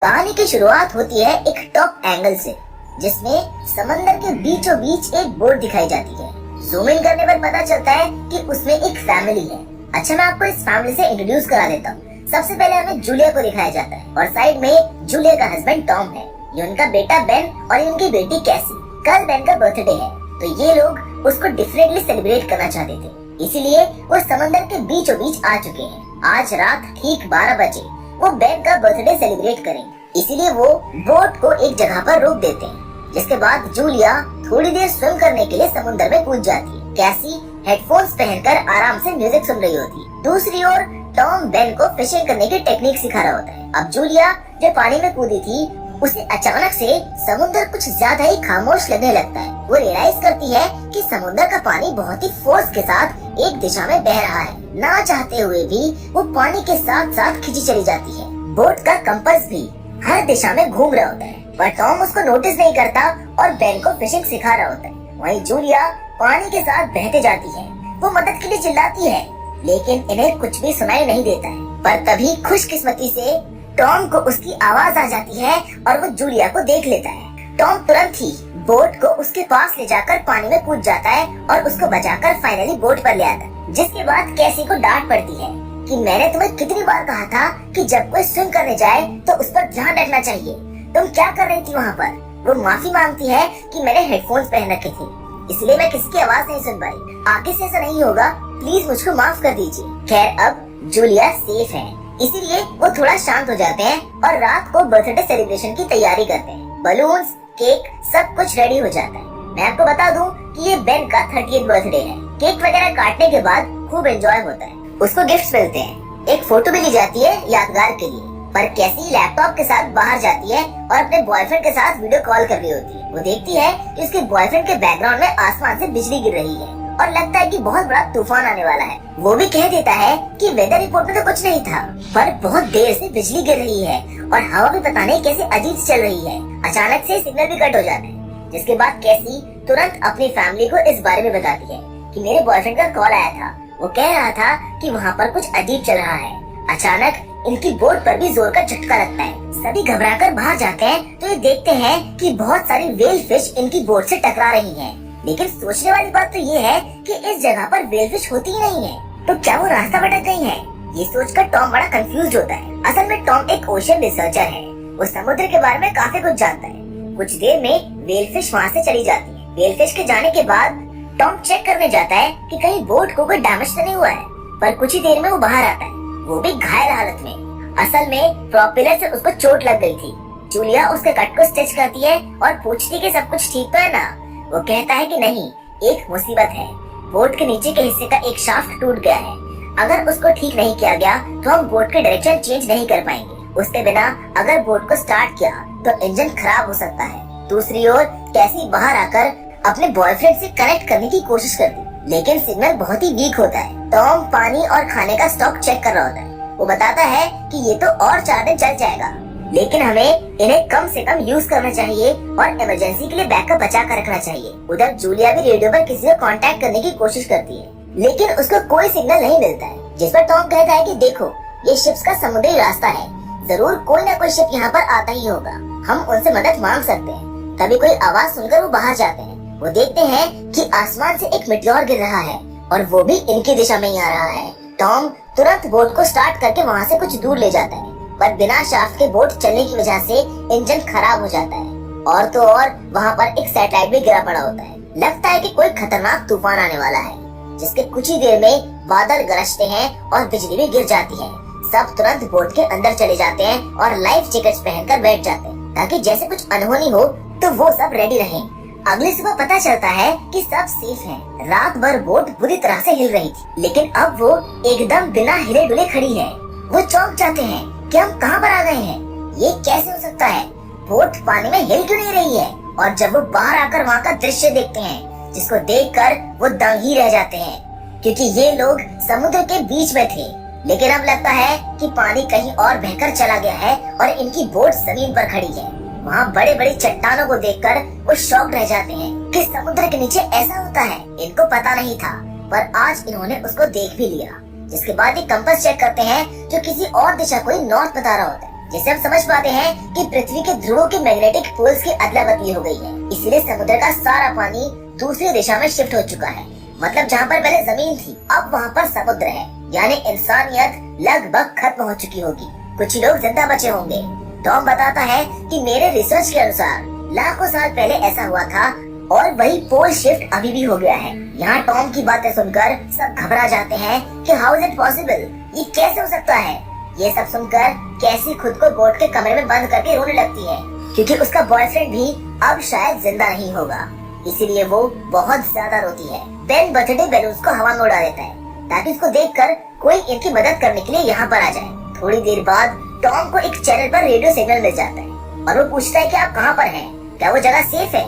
कहानी की शुरुआत होती है एक टॉप एंगल से, जिसमें समंदर के बीचों बीच एक बोट दिखाई जाती है। जूम इन करने पर पता चलता है कि उसमें एक फैमिली है। अच्छा, मैं आपको इस फैमिली से इंट्रोड्यूस करा देता हूँ। सबसे पहले हमें जूलिया को दिखाया जाता है और साइड में जूलिया का हस्बैंड टॉम है। ये उनका बेटा बेन और ये उनकी बेटी कैसी। कल बेन का बर्थडे है, तो ये लोग उसको डिफरेंटली सेलिब्रेट करना चाहते थे, इसीलिए वो समंदर के बीचों बीच आ चुके हैं। आज रात ठीक 12 बजे वो बेन का बर्थडे सेलिब्रेट करेंगे, इसीलिए वो बोट को एक जगह पर रोक देते हैं। जिसके बाद जूलिया थोड़ी देर स्विम करने के लिए समुद्र में कूद जाती है। कैसी हेडफोन्स पहनकर आराम से म्यूजिक सुन रही होती है। दूसरी ओर टॉम बेन को फिशिंग करने की टेक्निक सिखा रहा होता है। अब जूलिया जो पानी में कूदी थी, उसे अचानक से समुद्र कुछ ज्यादा ही खामोश लगने लगता है। वो रियलाइज करती है कि समुद्र का पानी बहुत ही फोर्स के साथ एक दिशा में बह रहा है। ना चाहते हुए भी वो पानी के साथ साथ खींची चली जाती है। बोट का कंपास भी हर दिशा में घूम रहा होता है, पर टॉम उसको नोटिस नहीं करता और बेन को फिशिंग सिखा रहा होता है। वहीं जूलिया पानी के साथ बहते जाती है। वो मदद के लिए चिल्लाती है, लेकिन इन्हें कुछ भी सुनाई नहीं देता है। पर तभी खुशकिस्मती से टॉम को उसकी आवाज आ जाती है और वो जूलिया को देख लेता है। टॉम तुरंत ही बोट को उसके पास ले जाकर पानी में कूद जाता है और उसको बचाकर फाइनली बोट पर ले आता है। जिसके बाद कैसी को डांट पड़ती है कि मैंने तुम्हें कितनी बार कहा था कि जब कोई स्विम करने जाए तो उस पर ध्यान रखना चाहिए। तुम क्या कर रही थी वहाँ पर? वो माफी मांगती है कि मैंने हेडफोन्स पहन रखे थे, इसलिए मैं किसी की आवाज नहीं सुन पाई। आगे से ऐसा नहीं होगा, प्लीज मुझको माफ कर दीजिए। खैर, अब जूलिया सेफ है, इसीलिए वो थोड़ा शांत हो जाते हैं और रात को बर्थडे सेलिब्रेशन की तैयारी करते हैं। बलून्स, केक, सब कुछ रेडी हो जाता है। मैं आपको बता दूं कि ये बेन का 30th बर्थडे है। केक वगैरह काटने के बाद खूब एंजॉय होता है। उसको गिफ्ट्स मिलते हैं, एक फोटो भी ली जाती है यादगार के लिए। पर कैसी लैपटॉप के साथ बाहर जाती है और अपने बॉयफ्रेंड के साथ वीडियो कॉल कर रही होती है। वो देखती है कि उसके बॉयफ्रेंड के बैकग्राउंड में आसमान से बिजली गिर रही है और लगता है कि बहुत बड़ा तूफान आने वाला है। वो भी कह देता है कि वेदर रिपोर्ट में तो कुछ नहीं था, पर बहुत देर से बिजली गिर रही है और हवा भी पता नहीं कैसे अजीब चल रही है। अचानक से सिग्नल भी कट हो जाता है। जिसके बाद कैसी तुरंत अपनी फैमिली को इस बारे में बताती है कि मेरे बॉयफ्रेंड का कॉल आया था। वो कह रहा था कि वहाँ पर कुछ अजीब चल रहा है। अचानक इनकी बोट पर भी जोर का झटका लगता है। सभी घबराकर बाहर जाते हैं तो ये देखते हैं कि बहुत सारी व्हेल फिश इनकी बोट से टकरा रही हैं। लेकिन सोचने वाली बात तो ये है कि इस जगह पर व्हेल फिश होती ही नहीं है, तो क्या वो रास्ता भटक गई है? ये सोचकर टॉम बड़ा कंफ्यूज होता है। असल में टॉम एक ओशियन रिसर्चर है। वो समुद्र के बारे में काफी कुछ जानता है। कुछ देर में व्हेल फिश वहाँ से चली जाती है। व्हेल फिश के जाने के बाद टॉम चेक करने जाता है कि कहीं बोट को कोई डैमेज तो नहीं हुआ है, पर कुछ ही देर में वो बाहर आता है, वो भी घायल हालत में। असल में प्रोपेलर से उसको चोट लग गई थी। जूलिया उसके कट को स्टिच करती है और पूछती कि सब कुछ ठीक तो है ना। वो कहता है कि नहीं, एक मुसीबत है। बोट के नीचे के हिस्से का एक शाफ्ट टूट गया है। अगर उसको ठीक नहीं किया गया तो हम बोट के डायरेक्शन चेंज नहीं कर पाएंगे। उसके बिना अगर बोट को स्टार्ट किया तो इंजन खराब हो सकता है। दूसरी ओर कैसी बाहर आकर अपने बॉयफ्रेंड से कनेक्ट करने की कोशिश करती, लेकिन सिग्नल बहुत ही वीक होता है। टॉम पानी और खाने का स्टॉक चेक कर रहा होता है। वो बताता है कि ये तो और 4 दिन चल जाएगा, लेकिन हमें इन्हें कम से कम यूज करना चाहिए और इमरजेंसी के लिए बैकअप बचा कर रखना चाहिए। उधर जूलिया भी रेडियो पर किसी को कांटेक्ट करने की कोशिश करती है, लेकिन उसको कोई सिग्नल नहीं मिलता है। जिस पर टॉम कहता है कि देखो, ये शिप्स का समुद्री रास्ता है, जरूर कोई ना कोई शिप यहाँ पर आता ही होगा, हम उनसे मदद मांग सकते हैं। तभी कोई आवाज सुनकर वो बाहर जाते हैं। वो देखते हैं कि आसमान से एक मिट्योर गिर रहा है और वो भी इनकी दिशा में ही आ रहा है। टॉम तुरंत बोट को स्टार्ट करके वहाँ से कुछ दूर ले जाता है, पर बिना शाफ्ट के बोट चलने की वजह से इंजन खराब हो जाता है। और तो और वहाँ पर एक सैटेलाइट भी गिरा पड़ा होता है। लगता है कि कोई खतरनाक तूफान आने वाला है, जिसके कुछ ही देर में बादल गरजते हैं और बिजली भी गिर जाती है। सब तुरंत बोट के अंदर चले जाते हैं और लाइफ जैकेट्स पहनकर बैठ जाते हैं, ताकि जैसे कुछ अनहोनी हो तो वो सब रेडी रहें। अगली सुबह पता चलता है कि सब सेफ हैं। रात भर बोट बुरी तरह से हिल रही थी, लेकिन अब वो एकदम बिना हिले डुले खड़ी है। वो चौंक जाते हैं कि हम कहाँ पर आ गए हैं, ये कैसे हो सकता है? बोट पानी में हिल क्यों नहीं रही है? और जब वो बाहर आकर वहाँ का दृश्य देखते हैं, जिसको देखकर वो दंग ही रह जाते हैं, क्योंकि ये लोग समुद्र के बीच में थे, लेकिन अब लगता है कि पानी कहीं और बहकर चला गया है और इनकी बोट जमीन पर खड़ी है। वहाँ बड़े बड़े चट्टानों को देखकर वो शॉक रह जाते हैं कि समुद्र के नीचे ऐसा होता है। इनको पता नहीं था, पर आज इन्होंने उसको देख भी लिया। जिसके बाद ये कंपास चेक करते हैं, जो किसी और दिशा को नॉर्थ बता रहा होता है। जिससे हम समझ पाते हैं कि पृथ्वी के ध्रुवों के मैग्नेटिक पोल्स की अदला बदली हो गई है। इसीलिए समुद्र का सारा पानी दूसरी दिशा में शिफ्ट हो चुका है। मतलब जहाँ पर पहले जमीन थी अब वहाँ पर समुद्र है। यानी इंसानियत लगभग खत्म हो चुकी होगी, कुछ ही लोग जिंदा बचे होंगे। टॉम बताता है कि मेरे रिसर्च के अनुसार लाखों साल पहले ऐसा हुआ था और वही पोल शिफ्ट अभी भी हो गया है। यहाँ टॉम की बातें सुनकर सब घबरा जाते हैं कि हाउ इज इट पॉसिबल, ये कैसे हो सकता है। ये सब सुनकर कैसी खुद को बोट के कमरे में बंद करके रोने लगती है, क्योंकि उसका बॉयफ्रेंड भी अब शायद जिंदा नहीं होगा। इसीलिए वो बहुत ज्यादा रोती है। बेन बर्थडे बैलून्स को हवा में उड़ा देता है ताकि उसको देखकर कोई इनकी मदद करने के लिए यहाँ पर आ जाए। थोड़ी देर बाद टॉम को एक चैनल पर रेडियो सिग्नल मिल जाता है और वो पूछता है कि आप कहाँ पर हैं, क्या वो जगह सेफ है।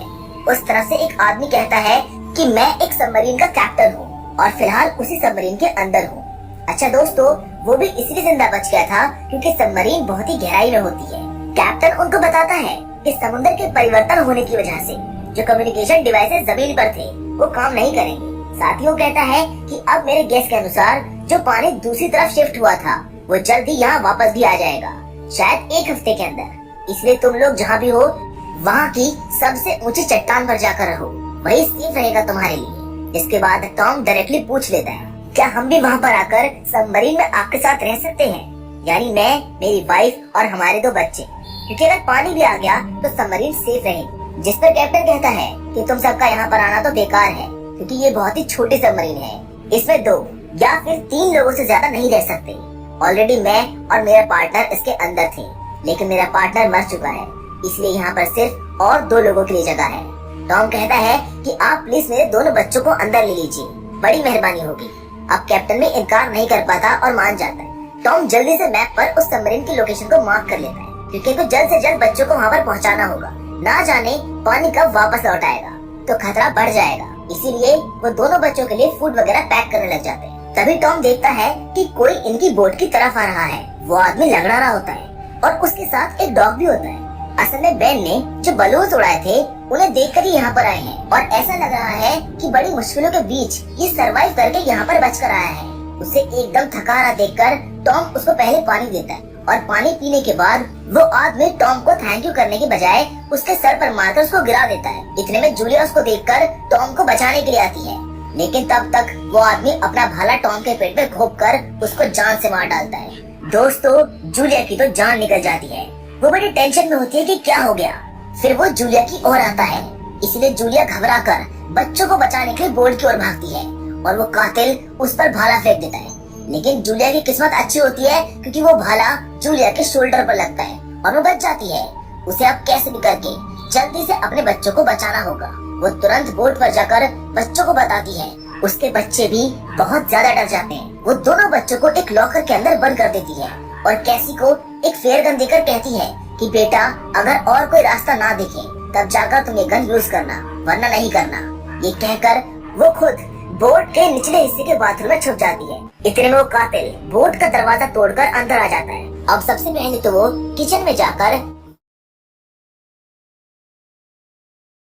उस तरफ से एक आदमी कहता है कि मैं एक सबमरीन का कैप्टन हूँ और फिलहाल उसी सबमरीन के अंदर हूँ। अच्छा दोस्तों, वो भी इसलिए जिंदा बच गया था क्योंकि सबमरीन बहुत ही गहराई में होती है। कैप्टन उनको बताता है कि समुद्र के परिवर्तन होने की वजह से जो कम्युनिकेशन डिवाइसेस जमीन पर थे वो काम नहीं करेंगे। साथ ही वो कहता है कि अब मेरे गेस के अनुसार जो पानी दूसरी तरफ शिफ्ट हुआ था वो जल्द ही यहाँ वापस भी आ जाएगा, शायद एक हफ्ते के अंदर। इसलिए तुम लोग जहाँ भी हो वहाँ की सबसे ऊंची चट्टान पर जाकर रहो, वही सेफ रहेगा तुम्हारे लिए। इसके बाद टॉम डायरेक्टली पूछ लेता है क्या हम भी वहाँ पर आकर सबमरीन में आपके साथ रह सकते हैं, यानी मैं, मेरी वाइफ और हमारे 2 बच्चे, क्योंकि अगर पानी भी आ गया तो सबमरीन सेफ रहेगी। जिस पर कैप्टन कहता है कि तुम सबका यहाँ पर आना तो बेकार है क्योंकि ये बहुत ही छोटी सबमरीन है, इसमें 2 या फिर 3 लोगों से ज्यादा नहीं रह सकते। ऑलरेडी मैं और मेरा पार्टनर इसके अंदर थे, लेकिन मेरा पार्टनर मर चुका है, इसलिए यहाँ पर सिर्फ और 2 लोगों के लिए जगह है। टॉम कहता है कि आप प्लीज मेरे दोनों बच्चों को अंदर ले लीजिए, बड़ी मेहरबानी होगी। अब कैप्टन भी इनकार नहीं कर पाता और मान जाता है। टॉम जल्दी से मैप पर उस सबमरीन की लोकेशन को मार्क कर लेता है क्योंकि वो जल्द से जल्द बच्चों को वहाँ पर पहुँचाना होगा। ना जाने पानी कब वापस लौट आएगा तो खतरा बढ़ जाएगा, इसीलिए वो दोनों बच्चों के लिए फूड वगैरह पैक करने लग जाते हैं। तभी टॉम देखता है कि कोई इनकी बोट की तरफ आ रहा है। वो आदमी लंगड़ा रहा होता है और उसके साथ एक डॉग भी होता है। असल में बेन ने जो बलून्स उड़ाए थे उन्हें देखकर ही यहाँ पर आए हैं और ऐसा लग रहा है कि बड़ी मुश्किलों के बीच ये सरवाइव करके यहाँ पर बचकर आया है। उसे एकदम थका रहा देखकर टॉम उसको पहले पानी देता है और पानी पीने के बाद वो आदमी टॉम को थैंक यू करने के बजाय उसके सर पर मारकर उसको गिरा देता है। इतने में जूलिया उसको देखकर टॉम को बचाने के लिए आती है, लेकिन तब तक वो आदमी अपना भाला टॉम के पेट में घोंपकर उसको जान से मार डालता है। दोस्तों, जूलिया की तो जान निकल जाती है। वो बड़ी टेंशन में होती है कि क्या हो गया। फिर वो जूलिया की ओर आता है, इसलिए जूलिया घबराकर बच्चों को बचाने के लिए बोर्ड की ओर भागती है और वो कातिल उस पर भाला फेंक देता है। लेकिन जूलिया की किस्मत अच्छी होती है क्योंकि वो भाला जूलिया के शोल्डर पर लगता है और वो बच जाती है। उसे अब कैसे भी करके जल्दी से अपने बच्चों को बचाना होगा। वो तुरंत बोट पर जाकर बच्चों को बताती है। उसके बच्चे भी बहुत ज्यादा डर जाते हैं। वो दोनों बच्चों को एक लॉकर के अंदर बंद कर देती है और कैसी को एक फेयर गन देकर कहती है कि बेटा, अगर और कोई रास्ता ना दिखे तब जाकर तुम ये गन यूज करना, वरना नहीं करना। ये कहकर वो खुद बोट के निचले हिस्से के बाथरूम में छुप जाती है। इतने में वो कातिल बोट का दरवाजा तोड़कर अंदर आ जाता है। अब सबसे पहले तो वो किचन में जाकर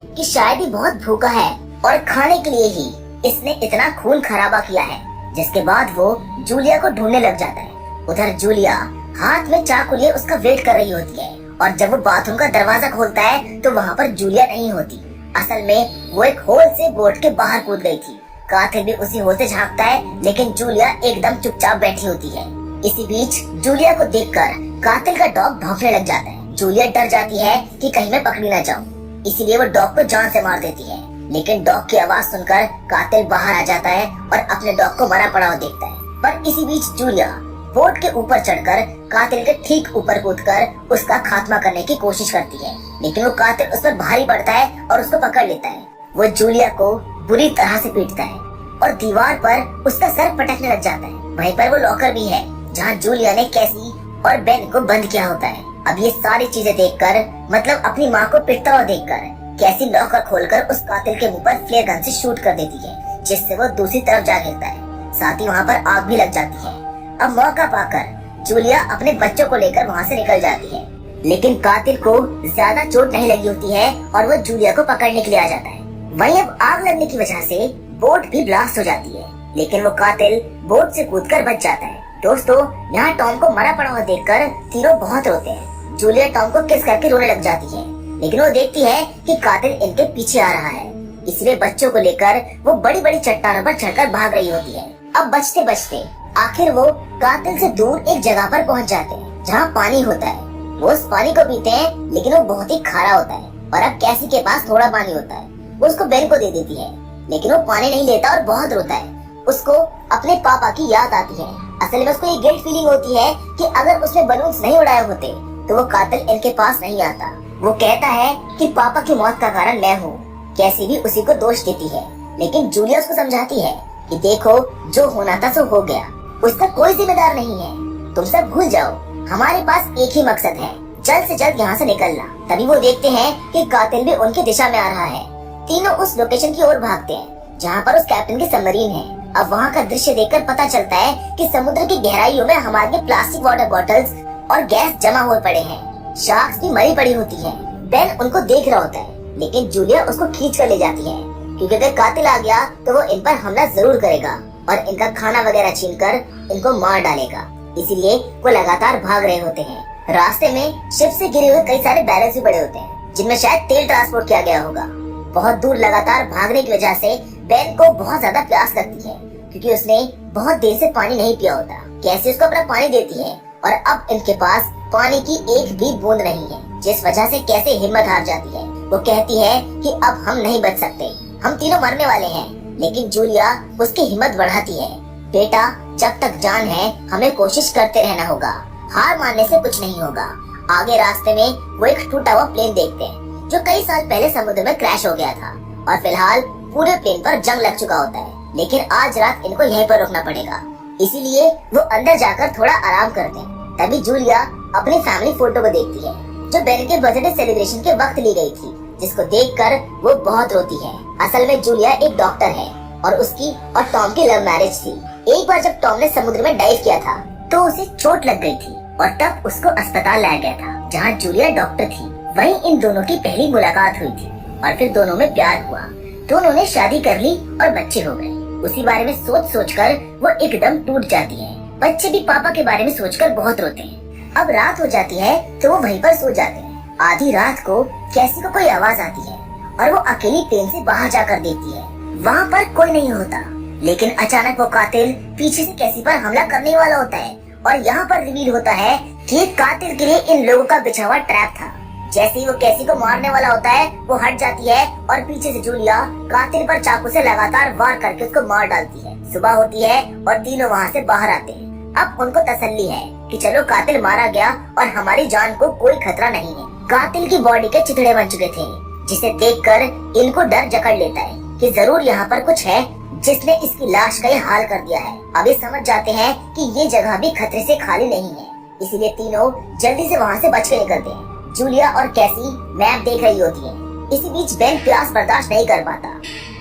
कि शायद ही बहुत भूखा है और खाने के लिए ही इसने इतना खून खराबा किया है, जिसके बाद वो जूलिया को ढूंढने लग जाता है। उधर जूलिया हाथ में चाकू लिए उसका वेट कर रही होती है और जब वो बाथरूम का दरवाजा खोलता है तो वहाँ पर जूलिया नहीं होती। असल में वो एक होल से बोट के बाहर कूद गई थी। कातिल भी उसी होल से झांकता है, लेकिन जूलिया एकदम चुपचाप बैठी होती है। इसी बीच जूलिया को देखकर कातिल का डॉग भौंकने लग जाता है। जूलिया डर जाती है कि कहीं मैं पकड़ी न जाऊं, इसीलिए वो डॉग को जान से मार देती है। लेकिन डॉग की आवाज सुनकर कातिल बाहर आ जाता है और अपने डॉग को मरा पड़ा हुआ देखता है। पर इसी बीच जूलिया बोट के ऊपर चढ़कर कातिल के ठीक ऊपर कूदकर उसका खात्मा करने की कोशिश करती है, लेकिन वो कातिल उस पर भारी पड़ता है और उसको पकड़ लेता है। वो जूलिया को बुरी तरह से पीटता है और दीवार पर उसका सर पटकने लग जाता है। वहीं पर वो लॉकर भी है जहाँ जूलिया ने कैसी और बेन को बंद किया होता है। अब ये सारी चीजें देखकर, मतलब अपनी माँ को पिटता हुआ देखकर, कैसी लॉकर खोलकर उस कातिल के मुंह पर फ्लेयर गन से शूट कर देती है, जिससे वो दूसरी तरफ जा गिरता है। साथ ही वहाँ पर आग भी लग जाती है। अब मौका पाकर जूलिया अपने बच्चों को लेकर वहाँ से निकल जाती है, लेकिन कातिल को ज्यादा चोट नहीं लगी होती है और वो जूलिया को पकड़ने के लिए आ जाता है। वहीं अब आग लगने की वजह से बोट भी ब्लास्ट हो जाती है, लेकिन वो कातिल बोट से कूदकर बच जाता है। दोस्तों, यहाँ टॉम को मरा पड़ा हुआ देखकर तीनों बहुत रोते हैं। जूलिया टॉम को किस करके रोने लग जाती है, लेकिन वो देखती है कि कातिल इनके पीछे आ रहा है, इसलिए बच्चों को लेकर वो बड़ी बड़ी चट्टानों पर चढ़कर भाग रही होती है। अब बचते बचते आखिर वो कातिल से दूर एक जगह पर पहुँच जाते हैं जहाँ पानी होता है। वो उस पानी को पीते हैं, लेकिन वो बहुत ही खारा होता है और अब कैसी के पास थोड़ा पानी होता है। वो उसको बेन को दे देती है, लेकिन वो पानी नहीं लेता और बहुत रोता है। उसको अपने पापा की याद आती है। असल में उसको ये गिल्ट फीलिंग होती है कि अगर उसने बलून्स नहीं उड़ाए होते तो वो कातिल इनके पास नहीं आता। वो कहता है कि पापा की मौत का कारण मैं हूँ। कैसी भी उसी को दोष देती है, लेकिन जूलिया उसको समझाती है कि देखो, जो होना था सो हो गया, उसका कोई जिम्मेदार नहीं है, तुम सब भूल जाओ। हमारे पास एक ही मकसद है, जल्द से जल्द यहाँ से निकलना। तभी वो देखते हैं कि कातिल भी उनकी दिशा में आ रहा है। तीनों उस लोकेशन की ओर भागते हैं जहाँ पर उस कैप्टन की सबमरीन है। अब वहाँ का दृश्य देखकर पता चलता है कि समुद्र की गहराइयों में हमारे प्लास्टिक वाटर बॉटल्स और गैस जमा हुए पड़े हैं। शार्क्स भी मरी पड़ी होती है। बेन उनको देख रहा होता है, लेकिन जूलिया उसको खींच कर ले जाती है, क्योंकि अगर कातिल आ गया तो वो इन पर हमला जरूर करेगा और इनका खाना वगैरह छीनकर इनको मार डालेगा। इसीलिए वो लगातार भाग रहे होते हैं। रास्ते में शिप से गिरे हुए कई सारे बैरल्स भी पड़े होते हैं, जिनमें शायद तेल ट्रांसपोर्ट किया गया होगा। बहुत दूर लगातार भागने की वजह से बेन को बहुत ज्यादा प्यास लगती है, क्योंकि उसने बहुत देर से पानी नहीं पिया होता। कैसी उसको अपना पानी देती है और अब इनके पास पानी की एक भी बूंद नहीं है, जिस वजह से कैसे हिम्मत हार जाती है। वो कहती है कि अब हम नहीं बच सकते, हम तीनों मरने वाले हैं। लेकिन जूलिया उसकी हिम्मत बढ़ाती है, बेटा जब तक जान है हमें कोशिश करते रहना होगा, हार मानने से कुछ नहीं होगा। आगे रास्ते में वो एक टूटा हुआ प्लेन देखते हैं जो कई साल पहले समुद्र में क्रैश हो गया था और फिलहाल पूरे प्लेन पर जंग लग चुका होता है। लेकिन आज रात इनको यहीं पर रुकना पड़ेगा, इसीलिए वो अंदर जाकर थोड़ा आराम करते हैं। तभी जूलिया अपनी फैमिली फोटो को देखती है जो बेन के बर्थडे सेलिब्रेशन के वक्त ली गई थी, जिसको देखकर वो बहुत रोती है। असल में जूलिया एक डॉक्टर है और उसकी और टॉम की लव मैरिज थी। एक बार जब टॉम ने समुद्र में डाइव किया था तो उसे चोट लग गई थी और तब उसको अस्पताल लाया गया था, जहाँ जूलिया डॉक्टर थी। वहीं इन दोनों की पहली मुलाकात हुई थी और फिर दोनों में प्यार हुआ। दोनों ने शादी कर ली और बच्चे हो गए। उसी बारे में सोच सोचकर वो एकदम टूट जाती है। बच्चे भी पापा के बारे में सोचकर बहुत रोते हैं। अब रात हो जाती है तो वो वहीं पर सो जाते हैं। आधी रात को कैसी को कोई आवाज आती है और वो अकेली प्लेन से बाहर जाकर देखती है। वहाँ पर कोई नहीं होता, लेकिन अचानक वो कातिल पीछे से कैसी पर हमला करने वाला होता है और यहाँ पर रिवील होता है कि कातिल के लिए इन लोगों का बिछा हुआ ट्रैप था। जैसे ही वो कैसी को मारने वाला होता है वो हट जाती है और पीछे से जूलिया कातिल पर चाकू से लगातार वार करके उसको मार डालती है। सुबह होती है और तीनों वहाँ से बाहर आते हैं। अब उनको तसल्ली है कि चलो कातिल मारा गया और हमारी जान को कोई खतरा नहीं है। कातिल की बॉडी के चिथड़े बन चुके थे, जिसे देखकर इनको डर जकड़ लेता है कि जरूर यहाँ पर कुछ है जिसने इसकी लाश का ये हाल कर दिया है। अब ये समझ जाते हैं कि ये जगह भी खतरे से खाली नहीं है, इसीलिए तीनों जल्दी से वहाँ से बच के निकलते हैं। जूलिया और कैसी मैप देख रही होती है। इसी बीच बेन प्यास बर्दाश्त नहीं कर पाता।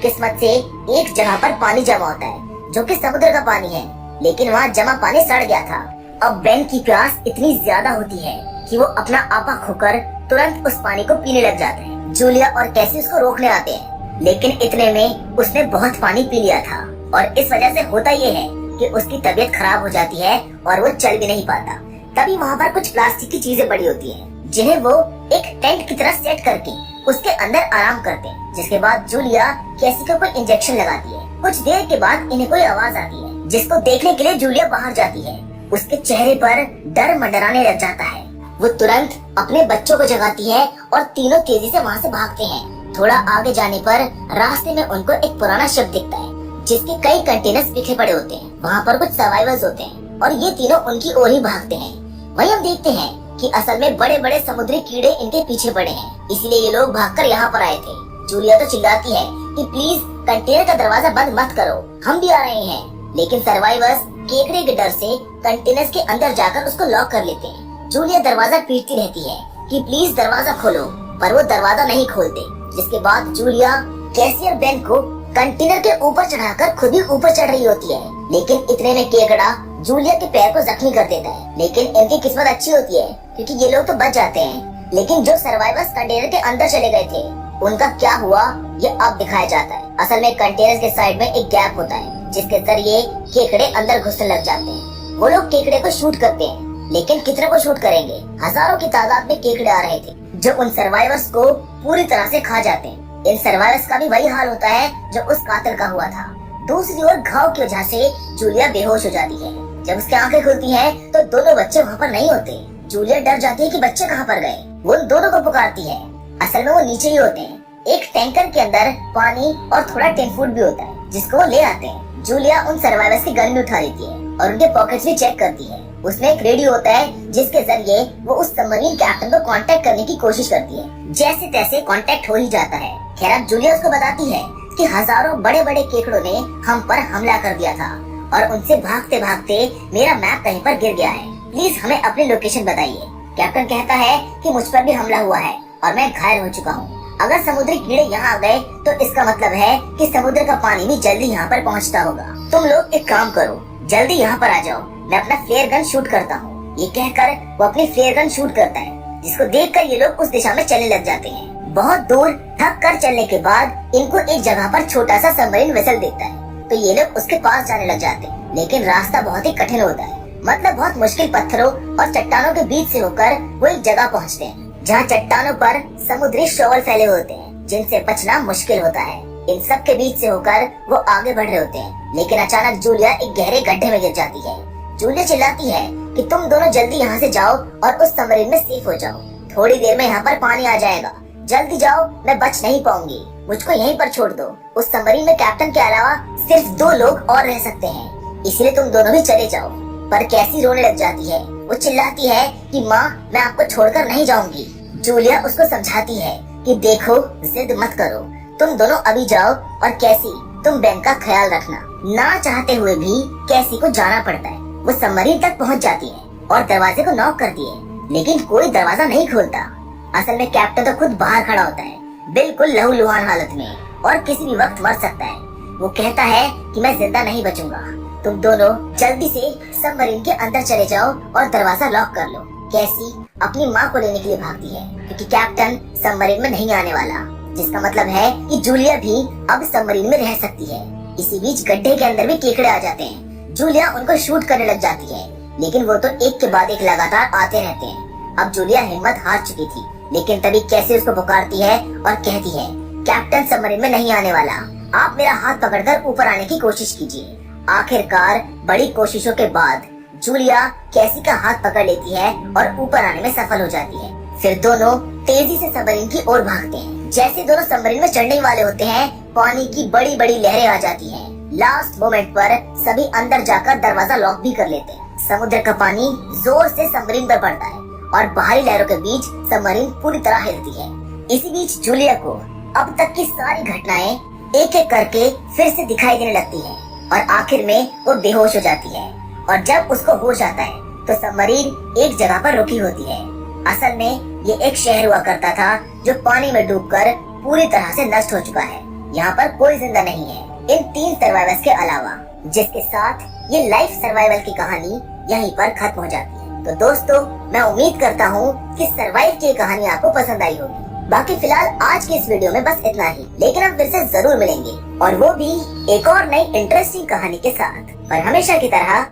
किस्मत से एक जगह पर पानी जमा होता है जो कि समुद्र का पानी है, लेकिन वहाँ जमा पानी सड़ गया था। अब बेन की प्यास इतनी ज्यादा होती है कि वो अपना आपा खोकर तुरंत उस पानी को पीने लग जाते हैं। जूलिया और कैसी उसको रोकने आते हैं, लेकिन इतने में उसने बहुत पानी पी लिया था और इस वजह से होता ये है कि उसकी तबीयत खराब हो जाती है और वो चल भी नहीं पाता। तभी वहाँ पर कुछ प्लास्टिक की चीजें पड़ी होती हैं, जिन्हें वो एक टेंट की तरह सेट करके उसके अंदर आराम करते हैं। जिसके बाद जूलिया कैसी को कोई इंजेक्शन लगाती है। कुछ देर के बाद इन्हें कोई आवाज आती है, जिसको देखने के लिए जूलिया बाहर जाती है। उसके चेहरे पर डर मंडराने लग जाता है। वो तुरंत अपने बच्चों को जगाती है और तीनों तेजी से वहाँ से भागते हैं। थोड़ा आगे जाने पर रास्ते में उनको एक पुराना शिप दिखता है, जिसके कई कंटेनर्स बिखरे पड़े होते हैं। वहाँ पर कुछ सर्वाइवर्स होते हैं और ये तीनों उनकी ओर ही भागते हैं। वहीं हम देखते हैं कि असल में बड़े बड़े समुद्री कीड़े इनके पीछे पड़े हैं, इसलिए ये लोग भागकर यहाँ पर आए थे। जूलिया तो चिल्लाती है कि प्लीज कंटेनर का दरवाजा बंद मत करो, हम भी आ रहे हैं। लेकिन सर्वाइवर्स केकड़े के डर से कंटेनर्स के अंदर जाकर उसको लॉक कर लेते हैं। जूलिया दरवाजा पीटती रहती है कि प्लीज दरवाजा खोलो, पर वो दरवाजा नहीं खोलते। जिसके बाद जूलिया कैसी और बेन को कंटेनर के ऊपर चढ़ाकर खुद ही ऊपर चढ़ रही होती है, लेकिन इतने में केकड़ा जूलिया के पैर को जख्मी कर देता है। लेकिन इनकी किस्मत अच्छी होती है क्योंकि ये लोग तो बच जाते हैं। लेकिन जो सर्वाइवर्स कंटेनर के अंदर चले गए थे उनका क्या हुआ ये अब दिखाया जाता है। असल में कंटेनर के साइड में एक गैप होता है जिसके जरिए केकड़े अंदर घुसने लग जाते हैं। वो लोग केकड़े को शूट करते हैं, लेकिन कितने को शूट करेंगे? हजारों की तादाद में केकड़े आ रहे थे जो उन सर्वाइवर्स को पूरी तरह से खा जाते हैं। इन सर्वाइवर्स का भी वही हाल होता है जो उस कातिल का हुआ था। दूसरी ओर घाव की वजह से जूलिया बेहोश हो जाती है। जब उसकी आंखें खुलती हैं, तो दोनों बच्चे वहाँ पर नहीं होते। जूलिया डर जाती है कि बच्चे कहाँ पर गए। वो उन दोनों को पुकारती है। असल में वो नीचे ही होते हैं। एक टैंकर के अंदर पानी और थोड़ा टिन फूड भी होता है जिसको वो ले आते हैं। जूलिया उन सर्वाइवर्स की गन भी उठा लेती है और उनके पॉकेट्स भी चेक करती है। उसमें एक रेडियो होता है जिसके जरिए वो उस सबमरीन कैप्टन को कांटेक्ट करने की कोशिश करती है। जैसे तैसे कांटेक्ट हो ही जाता है। खैर अब जूलिया उसको बताती है कि हजारों बड़े बड़े केकड़ों ने हम पर हमला कर दिया था और उनसे भागते भागते मेरा मैप कहीं पर गिर गया है। प्लीज हमें अपनी लोकेशन बताइए। कैप्टन कहता है कि मुझ पर भी हमला हुआ है और मैं घायल हो चुका हूँ। अगर समुद्री कीड़े यहाँ आ गए तो इसका मतलब है कि समुद्र का पानी भी जल्दी यहाँ पर पहुँचता होगा। तुम लोग एक काम करो, जल्दी यहाँ पर आ जाओ, मैं अपना फ्लेयर गन शूट करता हूँ। ये कहकर वो अपनी फ्लेयर गन शूट करता है, जिसको देखकर ये लोग उस दिशा में चलने लग जाते हैं। बहुत दूर थक कर चलने के बाद इनको एक जगह पर छोटा सा सबमरीन वेसल दिखता है, तो ये लोग उसके पास जाने लग जाते हैं। लेकिन रास्ता बहुत ही कठिन होता है, मतलब बहुत मुश्किल पत्थरों और चट्टानों के बीच से होकर वो एक जगह पहुँचते हैं जहाँ चट्टानों पर समुद्री शोवर फैले होते हैं जिनसे बचना मुश्किल होता है। इन सब के बीच से होकर वो आगे बढ़ रहे होते हैं, लेकिन अचानक जूलिया एक गहरे गड्ढे में गिर जाती है। जूलिया चिल्लाती है कि तुम दोनों जल्दी यहाँ से जाओ और उस सबमरीन में सेफ हो जाओ। थोड़ी देर में यहाँ पर पानी आ जाएगा, जल्दी जाओ, मैं बच नहीं पाऊंगी, मुझको यहीं पर छोड़ दो। उस सबमरीन में कैप्टन के अलावा सिर्फ 2 लोग और रह सकते हैं, इसलिए तुम दोनों भी चले जाओ। पर कैसी रोने लग जाती है। वो चिल्लाती है कि माँ मैं आपको छोड़कर नहीं जाऊंगी। जूलिया उसको समझाती है कि देखो जिद मत करो, तुम दोनों अभी जाओ और कैसी तुम बैंक का ख्याल रखना। ना चाहते हुए भी कैसी को जाना पड़ता है। वो सबमरीन तक पहुंच जाती है और दरवाजे को नॉक करती है, लेकिन कोई दरवाजा नहीं खोलता। असल में कैप्टन तो खुद बाहर खड़ा होता है, बिल्कुल लहूलुहान हालत में, और किसी भी वक्त मर सकता है। वो कहता है कि मैं जिंदा नहीं बचूंगा, तुम दोनों जल्दी से सबमरीन के अंदर चले जाओ और दरवाजा लॉक कर लो। कैसी अपनी माँ को लेने के लिए भागती है क्योंकि कैप्टन सबमरीन में नहीं आने वाला, जिसका मतलब है कि जूलिया भी अब सबमरीन में रह सकती है। इसी बीच गड्ढे के अंदर भी केकड़े आ जाते हैं। जूलिया उनको शूट करने लग जाती है, लेकिन वो तो एक के बाद एक लगातार आते रहते हैं। अब जूलिया हिम्मत हार चुकी थी, लेकिन तभी कैसी उसको पुकारती है और कहती है कैप्टन सबमरीन में नहीं आने वाला, आप मेरा हाथ पकड़कर ऊपर आने की कोशिश कीजिए। आखिरकार बड़ी कोशिशों के बाद जूलिया कैसी का हाथ पकड़ लेती है और ऊपर आने में सफल हो जाती है। फिर दोनों तेजी से सबमरीन की ओर भागते हैं। जैसे दोनों सबमरीन में चढ़ने वाले होते हैं, पानी की बड़ी बड़ी लहरें आ जाती हैं। लास्ट मोमेंट पर सभी अंदर जाकर दरवाजा लॉक भी कर लेते हैं। समुद्र का पानी जोर से सबमरीन पर पड़ता है और बाहरी लहरों के बीच सबमरीन पूरी तरह हिलती है। इसी बीच जूलिया को अब तक की सारी घटनाएं एक एक करके फिर से दिखाई देने लगती है और आखिर में वो बेहोश हो जाती है। और जब उसको होश आता है तो सबमरीन एक जगह पर रुकी होती है। असल में ये एक शहर हुआ करता था जो पानी में डूबकर पूरी तरह से नष्ट हो चुका है। यहाँ पर कोई जिंदा नहीं है इन 3 सर्वाइवर्स के अलावा, जिसके साथ ये लाइफ सर्वाइवल की कहानी यहीं पर खत्म हो जाती है। तो दोस्तों मैं उम्मीद करता हूँ कि सर्वाइव की कहानी आपको पसंद आई होगी। बाकी फिलहाल आज के इस वीडियो में बस इतना ही, लेकिन हम फिर से जरूर मिलेंगे और वो भी एक और नई इंटरेस्टिंग कहानी के साथ। पर हमेशा की तरह